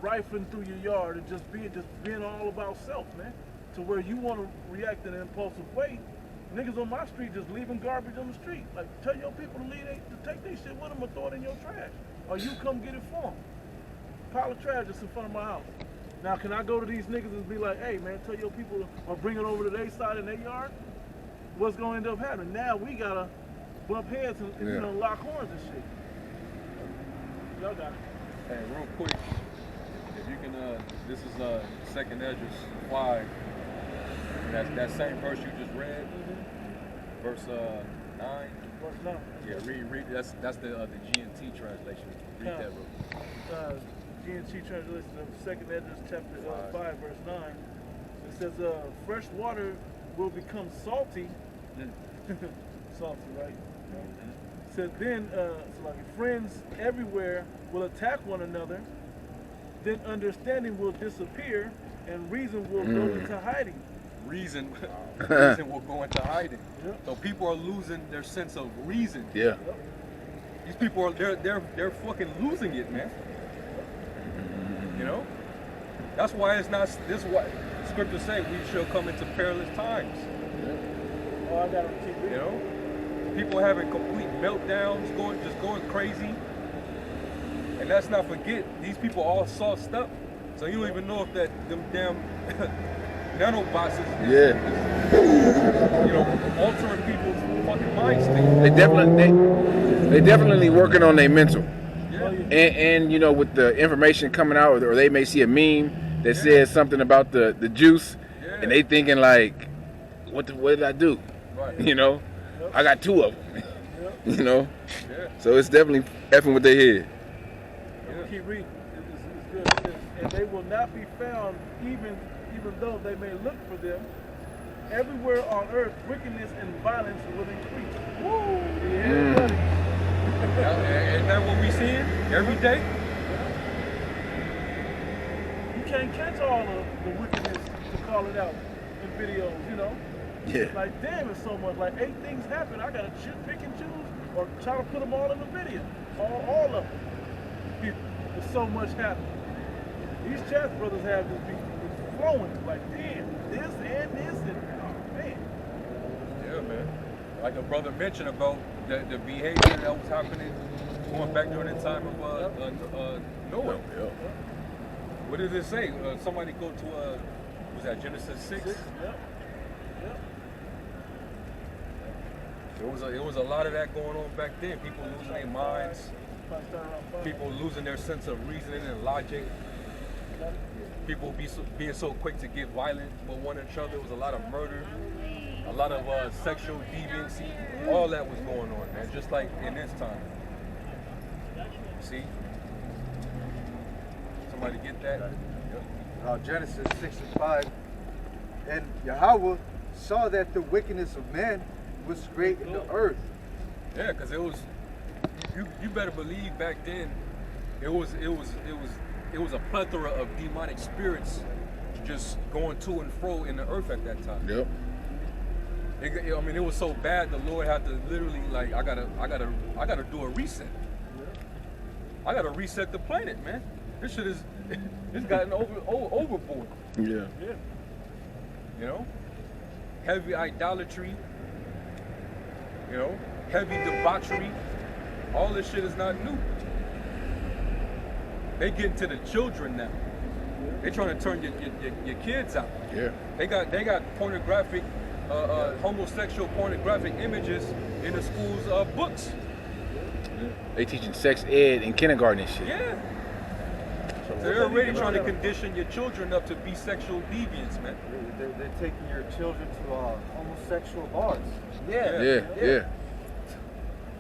rifling through your yard and just being all about self, man. To where you want to react in an impulsive way. Niggas on my street just leaving garbage on the street. Like, tell your people to take their shit with them or throw it in your trash. Or you come get it for them. Pile of trash just in front of my house. Now, can I go to these niggas and be like, hey, man, tell your people or bring it over to their side in their yard? What's going to end up happening? Now we got to bump heads and you know, lock horns and shit. Y'all got it. Hey, real quick, if you can, this is Second Esdras 5. That same verse you just read, verse 9. Verse 9. Yeah, read. That's the G&T translation. Read that real quick. G&T translation of Second Esdras chapter 5, verse 9. It says, fresh water will become salty. Salty, right? It says then, so like friends everywhere will attack one another. Then understanding will disappear, and reason will go into hiding. Reason will go into hiding. Yep. So people are losing their sense of reason. Yeah. Yep. These people are they're fucking losing it, man. You know? That's why it's not this is what scriptures say we shall come into perilous times. Oh, I gotta keep reading. You know? People having complete meltdowns, going crazy. And let's not forget, these people all sauced up. So you don't even know if them damn nanobots is you know, altering people's fucking mind state. They definitely working on their mental. Yeah. And you know, with the information coming out, or they may see a meme that says something about the juice, and they thinking like, what did I do? Right. You know, I got 2 of them. You know, so it's definitely effing with their head. Keep reading. It's good. It says, and they will not be found even though they may look for them. Everywhere on earth, wickedness and violence will increase. Woo! Yeah, buddy. Isn't that what we seeing every day? You can't catch all of the wickedness to call it out in videos, you know? Yeah. Like, damn, it's so much. Like, 8 things happen. I gotta pick and choose or try to put them all in the video. All of them. There's so much happening. These chat brothers have this beat flowing. Like, damn, this and this and oh, man. Yeah, man. Like the brother mentioned about the behavior that was happening going back during the time of Noah. Yep. What does it say? Somebody go to was that Genesis 6? Yep. It was a lot of that going on back then. People losing their minds. People losing their sense of reasoning and logic. People being so quick to get violent with one another. There was a lot of murder, a lot of sexual deviancy. All that was going on, man. Just like in this time. See? Somebody get that? Yep. Genesis 6:5. And Yahweh saw that the wickedness of man was great in the earth. Yeah, because it was. You better believe back then, it was a plethora of demonic spirits just going to and fro in the earth at that time. Yep. I mean, it was so bad. The Lord had to literally like, I gotta do a reset. I gotta reset the planet, man. This shit is, it's gotten overboard. Yeah. You know, heavy idolatry. You know, heavy debauchery. All this shit is not new. They getting to the children now. They trying to turn your kids out. Yeah. They got pornographic, homosexual pornographic images in the schools' books. They teaching sex ed in kindergarten and shit. Yeah. So they're already trying to condition your children up to be sexual deviants, man. They're taking your children to homosexual bars. Yeah.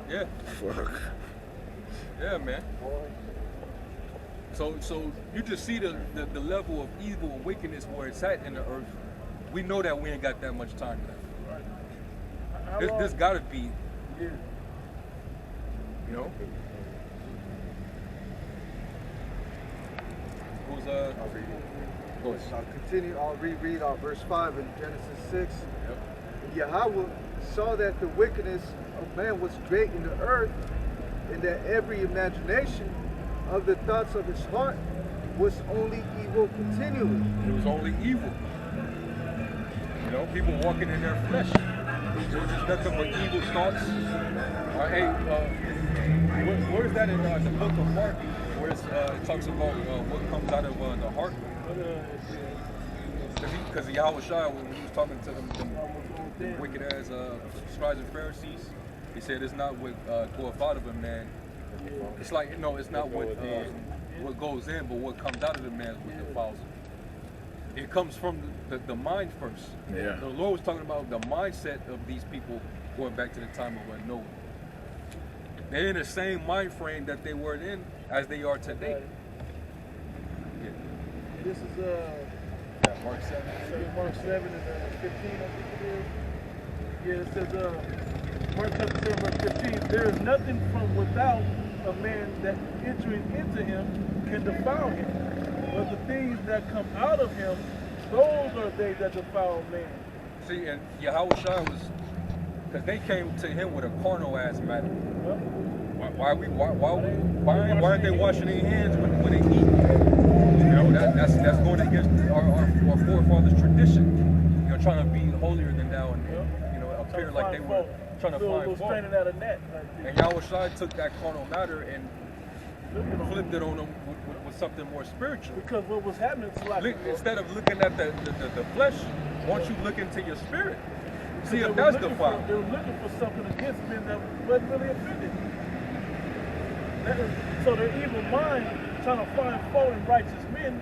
Yeah. Fuck. Yeah, man. So you just see the level of evil and wickedness where it's at in the earth. We know that we ain't got that much time left. This gotta be, you know. Who's I'll read it. Go ahead. I'll continue. I'll reread verse 5 in Genesis 6. Yep. And Yahweh saw that the wickedness of man was great in the earth, and that every imagination of the thoughts of his heart was only evil continually. It was only evil. You know, people walking in their flesh. It was just nothing but evil thoughts. Hey, where's that in the book of Mark? Where it talks about what comes out of the heart? Because Yahweh Shai, when he was talking to them wicked ass scribes and Pharisees, he said it's not what go out of a man. It's like, no, it's not what goes in, but what comes out of the man is what defiles him. It comes from the mind first. Yeah. The Lord was talking about the mindset of these people going back to the time of Noah. They're in the same mind frame that they were in as they are today. Yeah. This is Mark 7. Mark 7 and 15, I think it is. Yeah, it says, Mark chapter 7, verse 15, there is nothing from without a man that entering into him can defile him. But the things that come out of him, those are they that defile man. See, and Yahweh Shai was, because they came to him with a carnal ass matter. Why aren't they washing their hands when they eat? You know, that's going against our forefathers' tradition. You know, trying to be holier than thou and you know, appear like they were trying to find fault. Out a net, and Yahweh Shai took that carnal matter and flipped it on them with something more spiritual. Because what was happening to like instead of looking at the flesh, why don't you look into your spirit? See if that's defiled. They were looking for something against men that wasn't really offended. So their evil mind trying to find fault in righteous men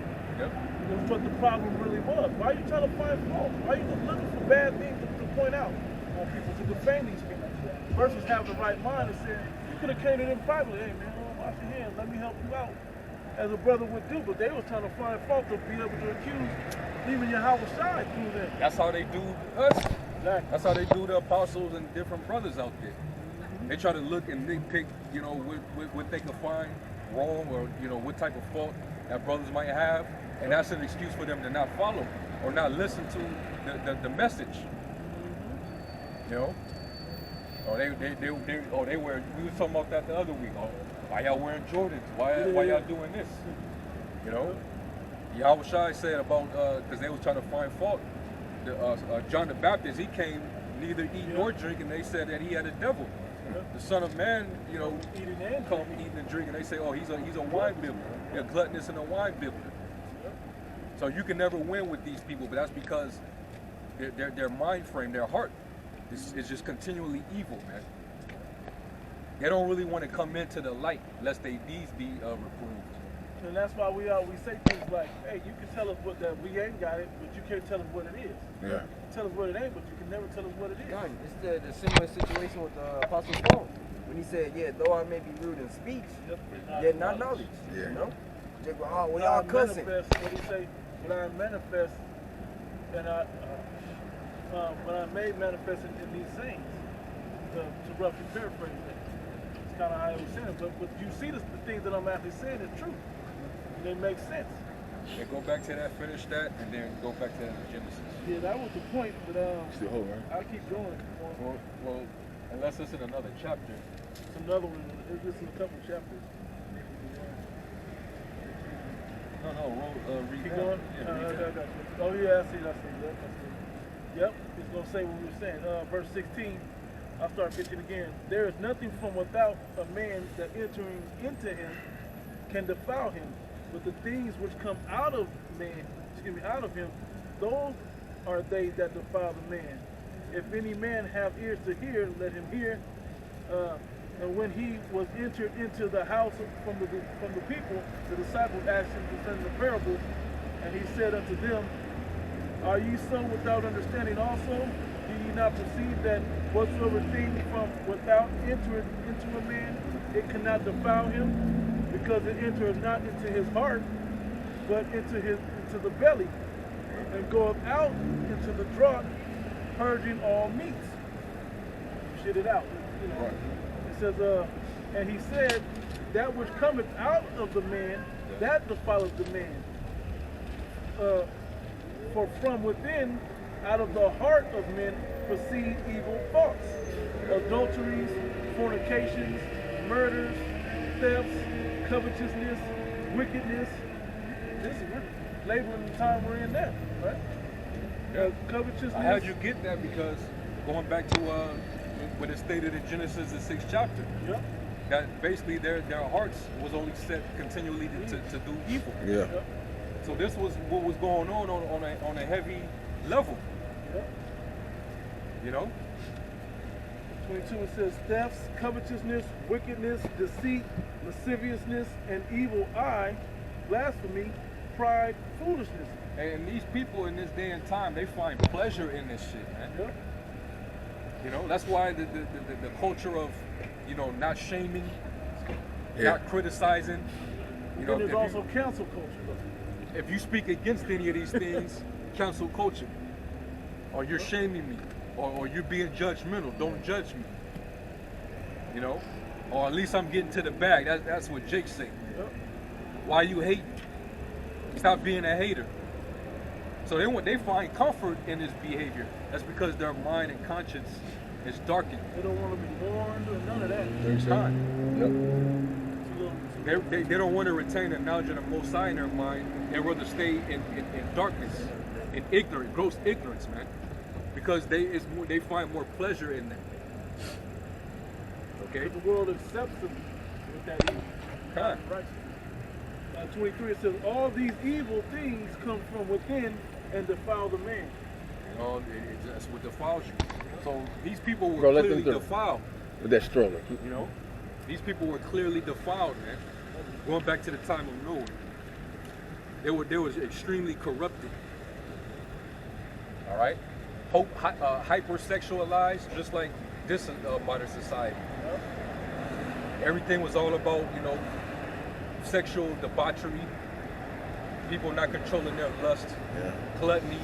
was what the problem really was. Why are you trying to find fault? Why are you just looking for bad things to point out on people, to defame these people? Versus having the right mind and saying, you could have came to them privately, hey man, wash your hands, let me help you out. As a brother would do, but they were trying to find fault to be able to accuse even Yahweh Shai through them. That's how they do us. Exactly. That's how they do the apostles and different brothers out there. They try to look and nitpick, you know, what they can find wrong or, you know, what type of fault that brothers might have. And that's an excuse for them to not follow or not listen to the message. You know? Or we were talking about that the other week. Oh, why y'all wearing Jordans? Why y'all doing this? You know? Yahweh Shai said about, because they was trying to find fault. John the Baptist, he came neither eat nor drink, and they said that he had a devil. The Son of Man, you know, come eating and drinking. They say, oh, he's a wine bibber. They're gluttonous and a wine bibber. So you can never win with these people, but that's because their mind frame, their heart, is just continually evil, man. They don't really want to come into the light lest their deeds be reproved. And that's why we say things like, hey, you can tell us that we ain't got it, but you can't tell us what it is. Yeah. Tell us what it ain't, but you can never tell us what it is. God, it's the similar situation with Apostle Paul. When he said, yeah, though I may be rude in speech, yet not knowledge. Yeah. You know? They go, oh, we all cussing. What he say? When I manifest, and when I made manifest in these things, to roughly paraphrase that. It's kind of how I was saying it. But you see the things that I'm actually saying is true. They make sense. Yeah, go back to that, finish that, and then go back to that in Genesis. Yeah, that was the point, but Still hold, right? I'll keep going. Well, unless it's in another chapter. It's another one. It's in a couple chapters. No, read Keep that. going? Yeah, read I that. got you. Oh, yeah, I see. Yep, it's going to say what we were saying. Verse 16, I'll start 15 again. There is nothing from without a man that entering into him can defile him, but the things which come out of out of him, those are they that defile the man. If any man have ears to hear, let him hear. And when he was entered into the house from the people, the disciples asked him concerning the parable, and he said unto them, are ye so without understanding also? Do ye not perceive that whatsoever thing from without entereth into a man, it cannot defile him, because it entereth not into his heart, but into the belly, and goeth out into the draught, purging all meats. Shit it out. You know. Right. It says, and he said, that which cometh out of the man, that defileth the man. For from within, out of the heart of men, proceed evil thoughts, adulteries, fornications, murders, thefts, covetousness, wickedness, this is really labeling the time we're in now, right? Covetousness. How'd you get that? Because going back to what it stated in Genesis, the 6th chapter, Yep. that basically their hearts was only set continually to do evil. Yeah. Yep. So this was what was going on a heavy level. Yep. You know? 22, it says thefts, covetousness, wickedness, deceit, lasciviousness, and evil eye, blasphemy, pride, foolishness. And these people in this day and time, they find pleasure in this shit, man. Yep. You know, that's why the culture of, you know, not shaming, Yeah. not criticizing. You know, Then there's also cancel culture, though. if you speak against any of these things, cancel culture, or you're shaming me, or you're being judgmental, don't judge me. You know, or at least I'm getting to the bag. That's what Jake said. Yep. Why you hating? Stop being a hater. So they find comfort in this behavior. That's because their mind and conscience is darkened. They don't want to be warned or none of that. It's time. It's a little- They don't want to retain the knowledge of the Most High in their mind. They'd rather stay in darkness, in ignorance, gross ignorance, man. Because they find more pleasure in that. Okay? But the world accepts them with that evil. Time. Right. 23, it says, all these evil things come from within and defile the man. You know, that's what defiles you. So these people were Bro, let them clearly through. defiled. With that stroller. You know, these people were clearly defiled, man. Going back to the time of Noah, they was extremely corrupted. All right, hypersexualized, just like this modern society. Everything was all about, you know, sexual debauchery. People not controlling their lust, gluttony,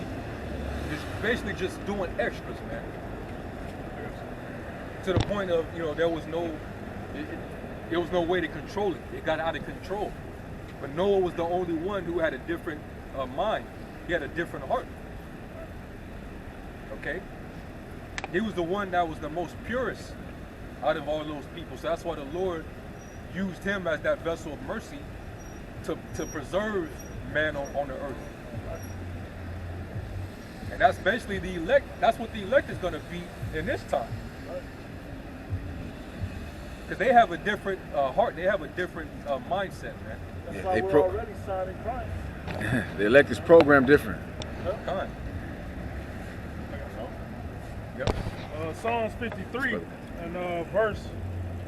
basically just doing extras, man. To the point of, you know, there was no way to control it. It got out of control. But Noah was the only one who had a different mind. He had a different heart. Okay? He was the one that was the most purest out of all those people. So that's why the Lord used him as that vessel of mercy to preserve man on the earth. And that's basically the elect. That's what the elect is going to be in this time. Because they have a different heart. They have a different mindset, man. That's Yeah, why they we're pro- already signing Christ. The elect is programmed different. Kind. Yep. Psalms 53 and verse,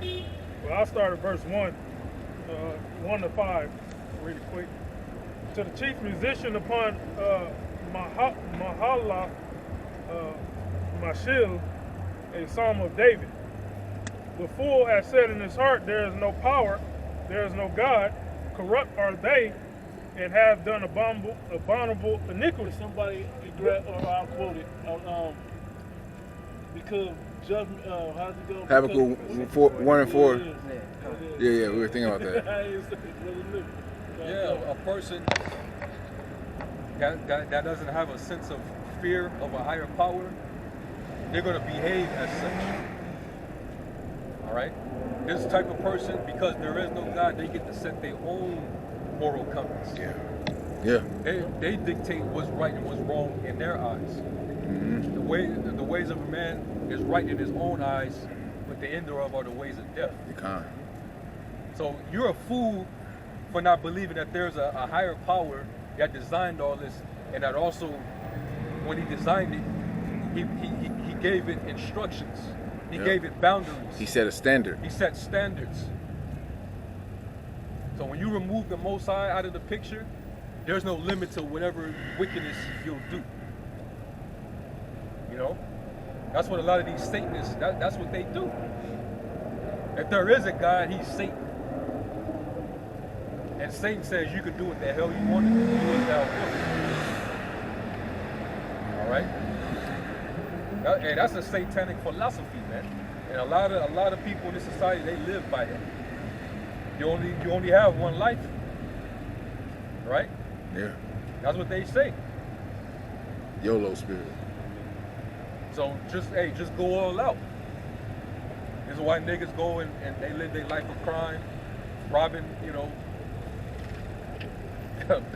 well, I'll start at verse 1, 1 to 5, really quick. To the chief musician upon Mahala, Mashil, a psalm of David. The fool has said in his heart, there is no power, there is no God, corrupt are they, and have done abominable iniquity. Somebody, or I'll quote it, because judgment, how's it go? Habakkuk 1 and 4. Yeah, it is. Yeah, we were thinking about that. I ain't saying it wasn't new. Yeah, a person that doesn't have a sense of fear of a higher power, they're going to behave as such. All right? This type of person, because there is no God, they get to set their own moral compass. Yeah. They dictate what's right and what's wrong in their eyes. The ways of a man is right in his own eyes, but the end thereof are the ways of death. You can't. So you're a fool for not believing that there's a higher power that designed all this, and that also, when he designed it, he gave it instructions. He gave it boundaries. He set a standard. He set standards. So when you remove the Most High out of the picture, there's no limit to whatever wickedness you'll do. You know? That's what a lot of these Satanists, that's what they do. If there is a God, he's Satan. And Satan says you can do what the hell you want to do as thou wilt. All right? Hey, that's a satanic philosophy, man. And a lot of people in this society, they live by that. You only have one life. Right? Yeah. That's what they say. YOLO spirit. So just go all out. This is why niggas go and they live their life of crime, robbing,